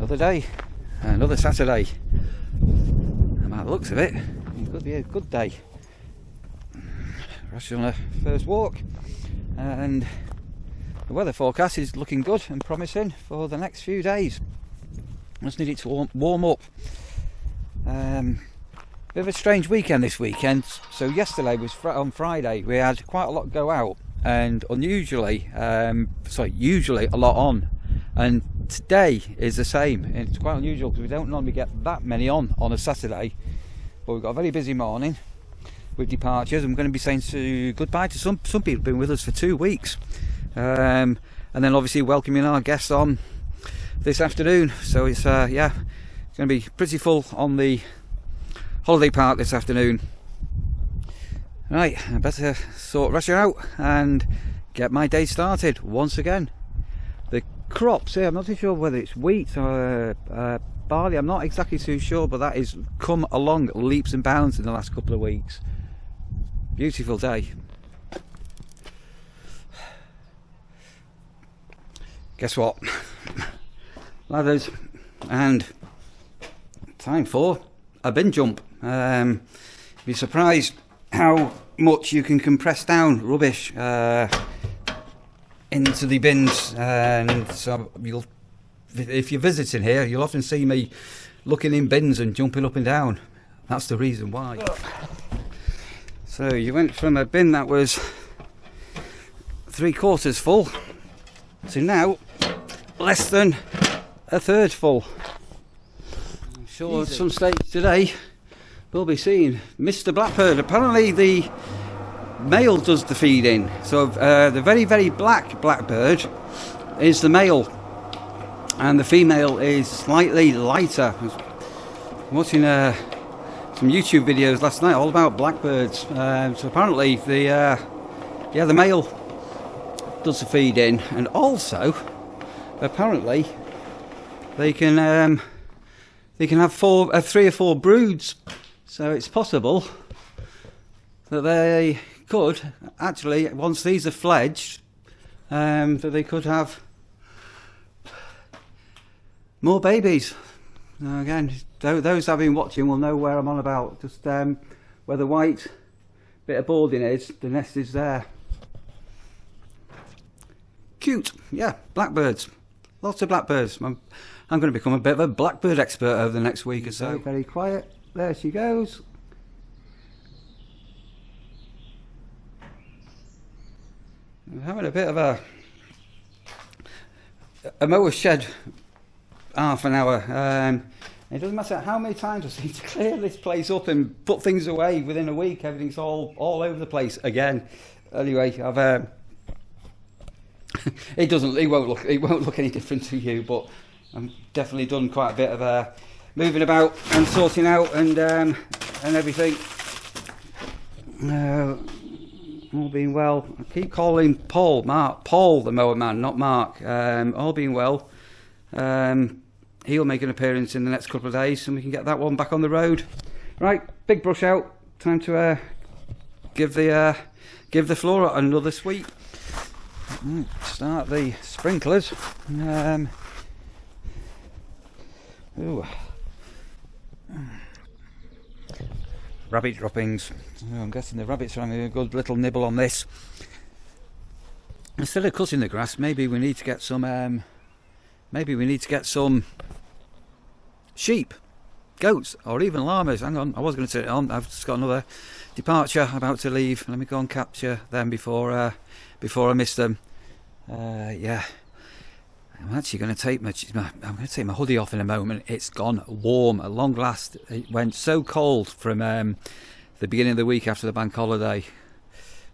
Another day, another Saturday. And by the looks of it, it could be a good day. Rush on a first walk, and the weather forecast is looking good and promising for the next few days. Just need it to warm up. Bit of a strange weekend this weekend. So yesterday was on Friday. We had quite a lot go out, and usually a lot on. And today is the same. It's quite unusual because we don't normally get that many on a Saturday. But we've got a very busy morning with departures. I'm going to be saying goodbye to some people who've been with us for 2 weeks, and then obviously welcoming our guests on this afternoon. So it's it's going to be pretty full on the holiday park this afternoon. Right, I better rush out and get my day started once again. The crops here, I'm not too sure whether it's wheat or barley, I'm not exactly too sure, but that is come along leaps and bounds in the last couple of weeks. Beautiful day. Guess what, ladders, and time for a bin jump. You'd be surprised how much you can compress down rubbish into the bins, and so if you're visiting here, you'll often see me looking in bins and jumping up and down. That's the reason why. So you went from a bin that was 3/4 full to now less than a third full. I'm sure at some stage today we'll be seeing Mr. Blackbird. Apparently the male does the feeding, so the very, very black blackbird is the male, and the female is slightly lighter. I was watching some YouTube videos last night all about blackbirds. So apparently the male does the feeding, and also apparently they can have 3 or 4 broods. So it's possible that they could actually, once these are fledged, that they could have more babies. Now again, those I've been watching will know where I'm on about. Just where the white bit of boarding is, the nest is there. Cute, yeah, blackbirds. Lots of blackbirds. I'm going to become a bit of a blackbird expert over the next week or so. Very, very quiet. There she goes. I'm having a bit of a mower shed half an hour. It doesn't matter how many times I seem to clear this place up and put things away. Within a week, everything's all over the place again. Anyway, I've it won't look any different to you, but I've definitely done quite a bit of moving about and sorting out and everything. All being well. I keep calling Paul the mower man, not Mark. All being well. He'll make an appearance in the next couple of days, and we can get that one back on the road. Right, big brush out. Time to give the floor another sweep. Start the sprinklers. Ooh. Rabbit droppings. Oh, I'm guessing the rabbits are having a good little nibble on this. Instead of cutting the grass, maybe we need to get some. Sheep, goats, or even llamas. Hang on, I was going to turn it on. I've just got another departure about to leave. Let me go and capture them before I miss them. Yeah. I'm actually going to take my hoodie off in a moment. It's gone warm at long last. It went so cold from the beginning of the week after the bank holiday.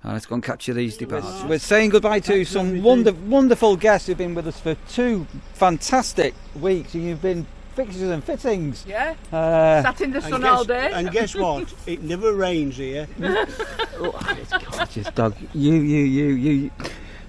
And let's go and capture these departures. We're saying goodbye to some wonderful guests who've been with us for 2 fantastic weeks. You've been fixtures and fittings. Yeah. Sat in the sun all day. And guess what? It never rains here. Oh, it's gorgeous, dog.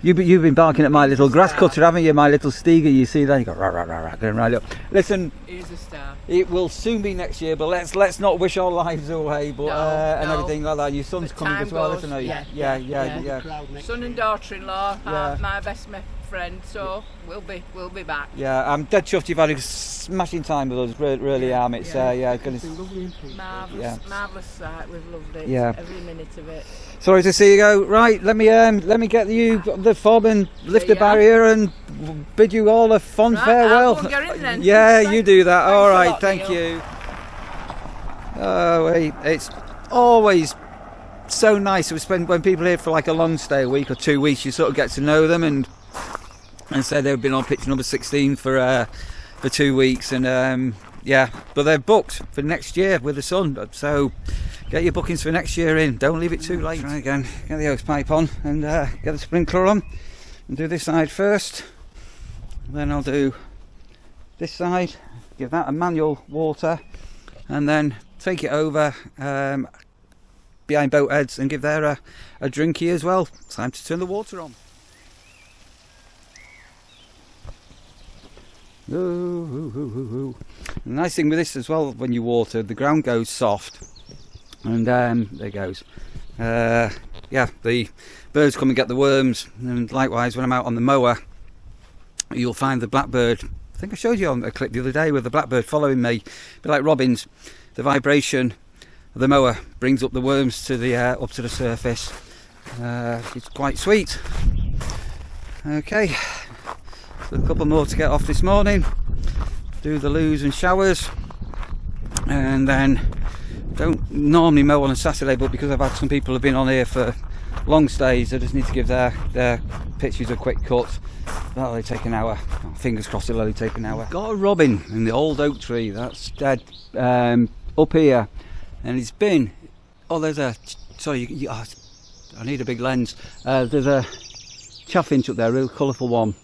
You've been barking at my little grass cutter, haven't you? My little Steger, you see there? You go rah rah rah rah, going right up. Listen, he's a star. It will soon be next year, but let's not wish our lives away. But and everything like that. Your son's coming as well, isn't he? Yeah. Son and daughter-in-law are my best friend, so we'll be back. Yeah, I'm dead chuffed you've had a smashing time with us. Really am. It's It's been lovely and peaceful. Marvellous sight. We've loved it. Yeah. Every minute of it. Sorry to see you go. Right, let me get you the fob and lift the barrier and bid you all a fond Right, farewell. I'll go and get in then. Yeah, Thanks- you do that. thanks All a right, lot, thank Neil. you. Oh, wait, it's always so nice. We spend when people are here for like a long stay, a week or 2 weeks. You sort of get to know them and say they've been on picture number 16 for 2 weeks, and yeah, but they're booked for next year with the sun. So get your bookings for next year in. Don't leave it too late. Try again. Get the hose pipe on and get the sprinkler on, and do this side first. Then I'll do this side. Give that a manual water, and then take it over behind boat heads and give there a drinky as well. Time to turn the water on. Ooh, ooh, ooh, ooh, ooh. The nice thing with this as well, when you water, the ground goes soft, and there it goes. Yeah, the birds come and get the worms, and likewise when I'm out on the mower, you'll find the blackbird. I think I showed you on a clip the other day with the blackbird following me, a bit like robins. The vibration of the mower brings up the worms to the up to the surface. It's quite sweet. Okay, so a couple more to get off this morning. Do the loos and showers, and then don't normally mow on a Saturday, but because I've had some people who've been on here for long stays, I just need to give their pitches a quick cut. That'll only take an hour. Oh, fingers crossed it'll only take an hour. Got a robin in the old oak tree that's dead up here, and it's been. Oh, there's a. Sorry, I need a big lens. There's a chaffinch up there, a real colourful one.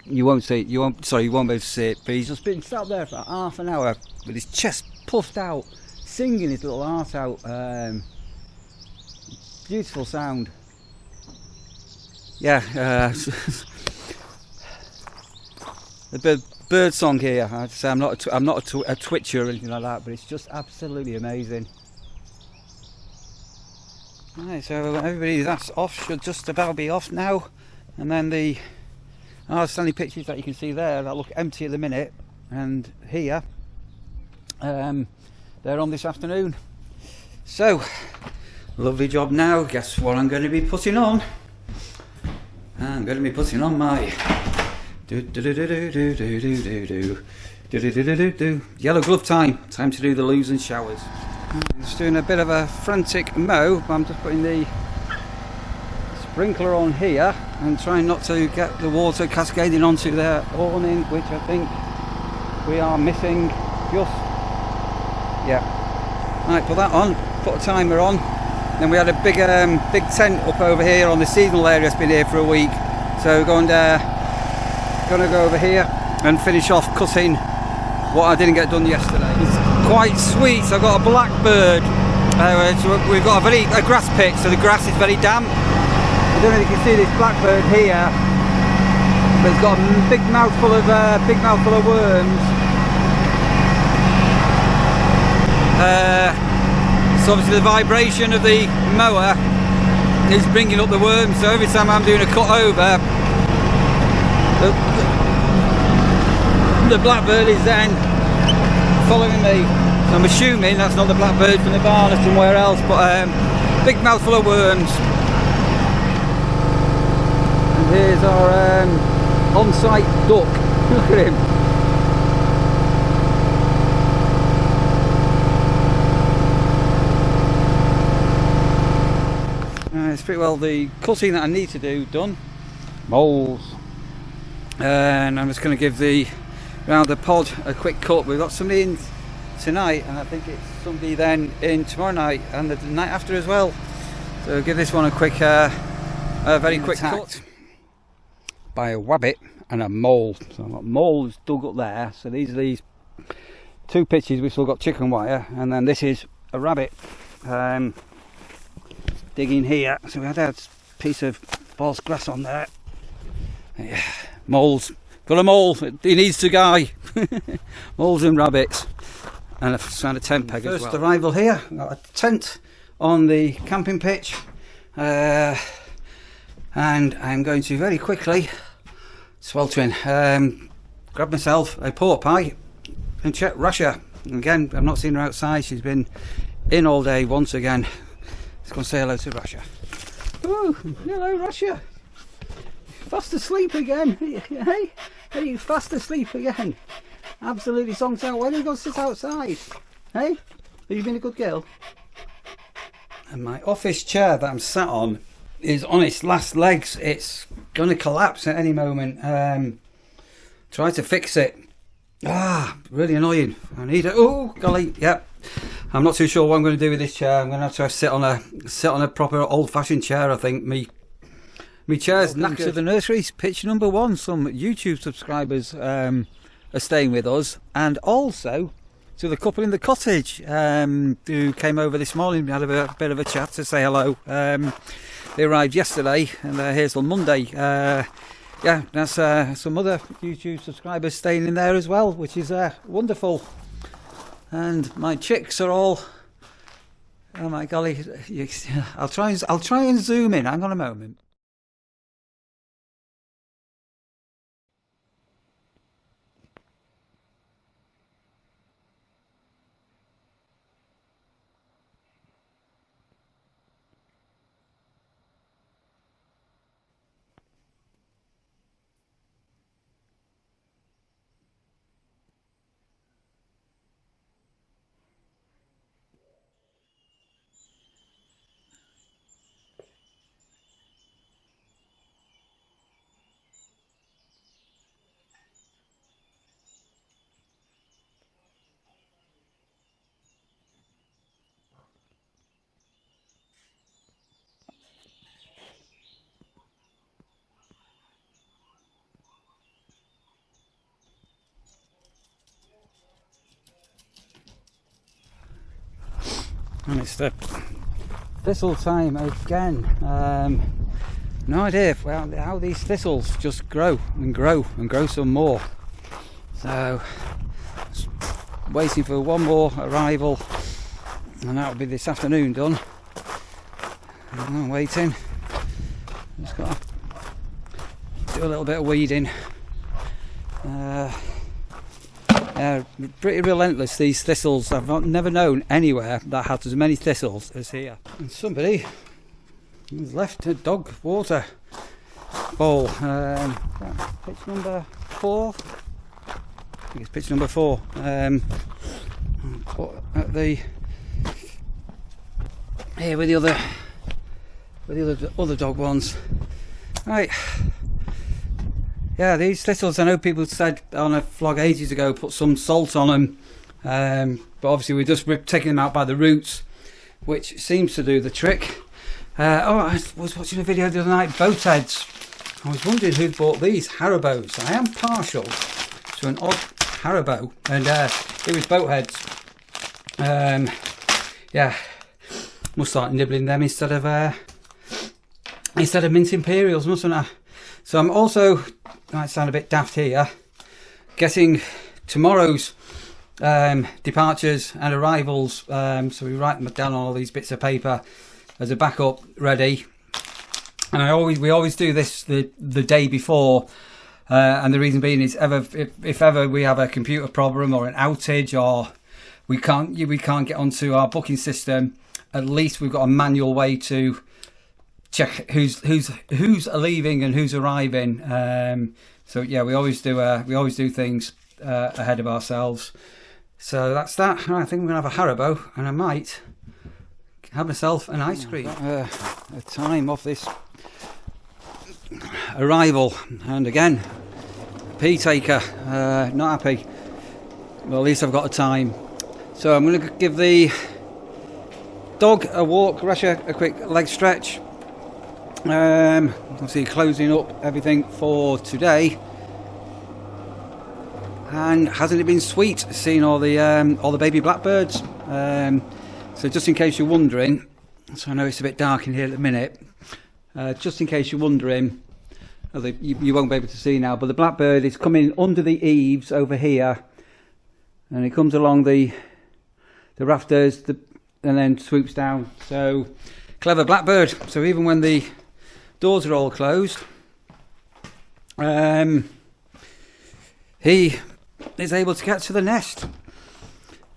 You won't see it. You won't be able to see it. But he's just been sat there for half an hour with his chest puffed out, singing his little heart out. Beautiful sound. Yeah. The bird song here. I have to say, I'm not a twitcher or anything like that, but it's just absolutely amazing. Right, so everybody that's off should just about be off now, and then the standing pictures that you can see there that look empty at the minute, and here they're on this afternoon. So lovely job now. Guess what I'm going to be putting on? I'm going to be putting on my yellow glove time to do the loos and showers. Just doing a bit of a frantic mow, but I'm just putting the sprinkler on here and trying not to get the water cascading onto their awning, which I think we are missing just. Yeah. Right, put that on, put a timer on. Then we had a big tent up over here on the seasonal area. It's been here for a week, so going to go over here and finish off cutting what I didn't get done yesterday. It's quite sweet. I've got a blackbird. So we've got a grass pit, so the grass is very damp. I don't know if you can see this blackbird here, but it's got a big mouthful of worms. So obviously the vibration of the mower is bringing up the worms, so every time I'm doing a cut over, the blackbird is then following me. So I'm assuming that's not the blackbird from the barn or somewhere else, but big mouthful of worms. And here's our on-site duck. Look at him. It's pretty well the cutting that I need to do done. Moles. And I'm just going to give round the pod a quick cut. We've got somebody in tonight, and I think it's somebody then in tomorrow night and the night after as well. So give this one a quick, a very quick cut. By a wabbit and a mole. So I've got moles dug up there. So these are these two pitches. We've still got chicken wire, and then this is a rabbit. Digging here. So we had a piece of false grass on there. Yeah. Moles. Got a mole. He needs to guy. Moles and rabbits. And I found a tent peg as well. First arrival here. Got a tent on the camping pitch. And I'm going to very quickly Sweltering. Grabbed myself a pork pie and checked Russia. Again, I've not seen her outside. She's been in all day once again. Let's go and say hello to Russia. Oh, hello Russia. Fast asleep again. Hey, are you fast asleep again? Absolutely zonked out. Why don't you go sit outside? Hey, have you been a good girl? And my office chair that I'm sat on is on its last legs. It's going to collapse at any moment. Try to fix it. Really annoying. I need it. Oh golly, yep. I'm not too sure what I'm going to do with this chair. I'm going to have to sit on a proper old-fashioned chair. I think me chair's knackered. To the Nurseries, pitch number 1. Some YouTube subscribers are staying with us, and also to the couple in the cottage who came over this morning. We had a bit of a chat to say hello. They arrived yesterday and they're here till Monday. Yeah, that's some other YouTube subscribers staying in there as well, which is wonderful. And my chicks are all, oh my golly, I'll try and zoom in. Hang on a moment. And it's the thistle time again. No idea how these thistles just grow and grow and grow some more. So waiting for one more arrival, and that'll be this afternoon done. I'm waiting. Just got to do a little bit of weeding. Pretty relentless, these thistles. I've never known anywhere that had as many thistles as here. And somebody has left a dog water bowl. Pitch number 4. I think it's pitch number 4. At the here with the other dog ones. Right. Yeah, these thistles, I know people said on a vlog ages ago, put some salt on them, but obviously we're just taking them out by the roots, which seems to do the trick. I was watching a video the other night, boat heads. I was wondering who bought these Haribos. I am partial to an odd Haribo, and it was boat heads. Yeah, must start nibbling them instead of mint imperials, mustn't I? So I'm also, might sound a bit daft here, getting tomorrow's departures and arrivals, so we write them down on all these bits of paper as a backup ready. And we always do this the day before, and the reason being is if ever we have a computer problem or an outage, or we can't get onto our booking system, at least we've got a manual way to check who's leaving and who's arriving. So yeah, we always do things ahead of ourselves. So that's that. I think I'm gonna have a Haribo, and I might have myself an ice cream. A time off this arrival, and again, pee taker, not happy. Well, at least I've got a time. So I'm gonna give the dog a walk, Russia a quick leg stretch. Obviously closing up everything for today, and hasn't it been sweet seeing all the baby blackbirds? So just in case you're wondering, so I know it's a bit dark in here at the minute, just in case you're wondering, you won't be able to see now, but the blackbird is coming under the eaves over here, and it comes along the rafters and then swoops down. So clever blackbird. So even when the doors are all closed, he is able to get to the nest.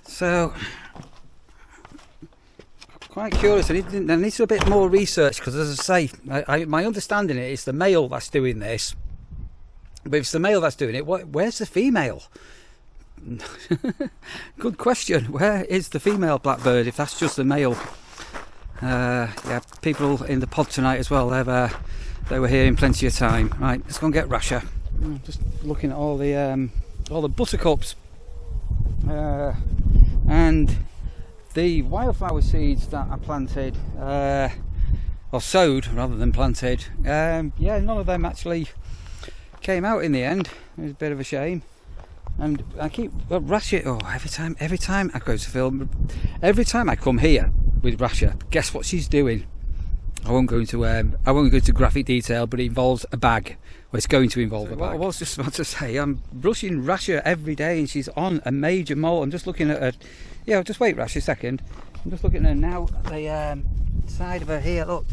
So quite curious. I need a bit more research, because as I say, my understanding is the male that's doing this. But if it's the male that's doing it, where's the female? Good question. Where is the female blackbird if that's just the male? Yeah, people in the pod tonight as well. They were here in plenty of time. Right, let's go and get Rasher. Just looking at all the buttercups and the wildflower seeds that I planted, or sowed rather than planted. Yeah, none of them actually came out in the end. It was a bit of a shame. And I keep Rasher. Oh, every time I go to film, every time I come here with Rasher, guess what she's doing? I won't go into graphic detail, but it involves a bag. Well, it's going to involve a bag. I was just about to say, I'm brushing Rasher every day, and she's on a major molt. I'm just looking at her. Yeah, just wait, Rasher, a second. I'm just looking at her now. The side of her here. Look.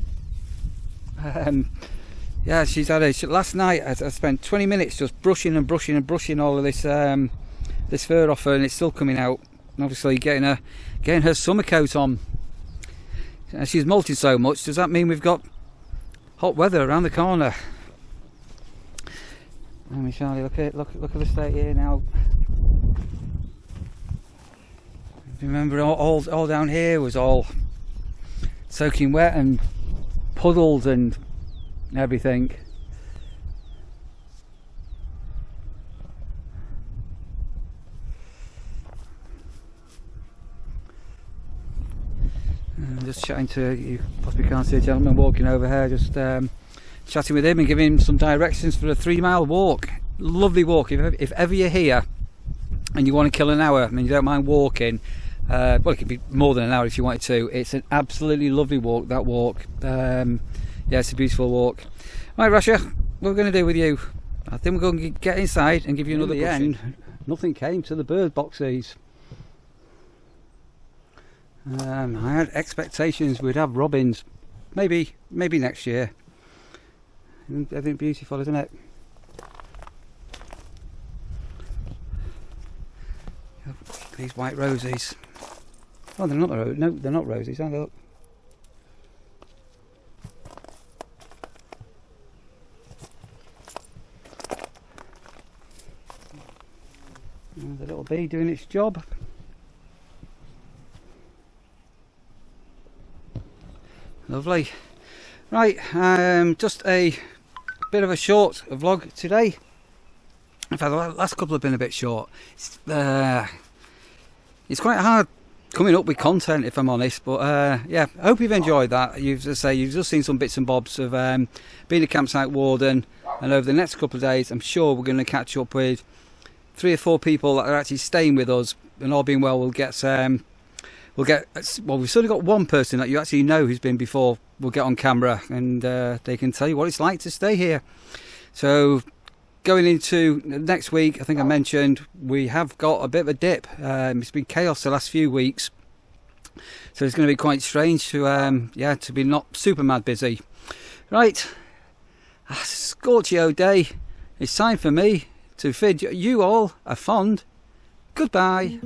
Yeah, she's had last night I spent 20 minutes just brushing all of this this fur off her, and it's still coming out. And obviously getting her summer coat on. She's molted so much. Does that mean we've got hot weather around the corner? Let me, Charlie, look at the state here now. Remember, all down here was all soaking wet and puddled and everything. I'm just chatting to, you possibly can't see a gentleman walking over here, just chatting with him and giving him some directions for a 3-mile walk. Lovely walk. If ever you're here and you want to kill an hour and you don't mind walking, well, it could be more than an hour if you wanted to. It's an absolutely lovely walk, that walk. Yeah, it's a beautiful walk. Right, Rasher, what are we going to do with you? I think we're going to get inside and give you another end. Nothing came to the bird boxes. I had expectations we'd have robins, maybe next year. Everything beautiful, isn't it? These white roses. Oh, they're not no, they're not roses. Have a look. And the little bee doing its job. Lovely. Right, just a bit of a short vlog today. In fact, the last couple have been a bit short. It's quite hard coming up with content, if I'm honest, but yeah, I hope you've enjoyed that. You've just seen some bits and bobs of being a campsite warden, and over the next couple of days I'm sure we're going to catch up with 3 or 4 people that are actually staying with us, and all being well we'll get well, we've sort of got one person that you actually know who's been before. We'll get on camera and they can tell you what it's like to stay here. So going into next week, I think I mentioned we have got a bit of a dip. It's been chaos the last few weeks, so it's going to be quite strange to yeah, to be not super mad busy. Right, Scorchio day. It's time for me to bid you all a fond goodbye.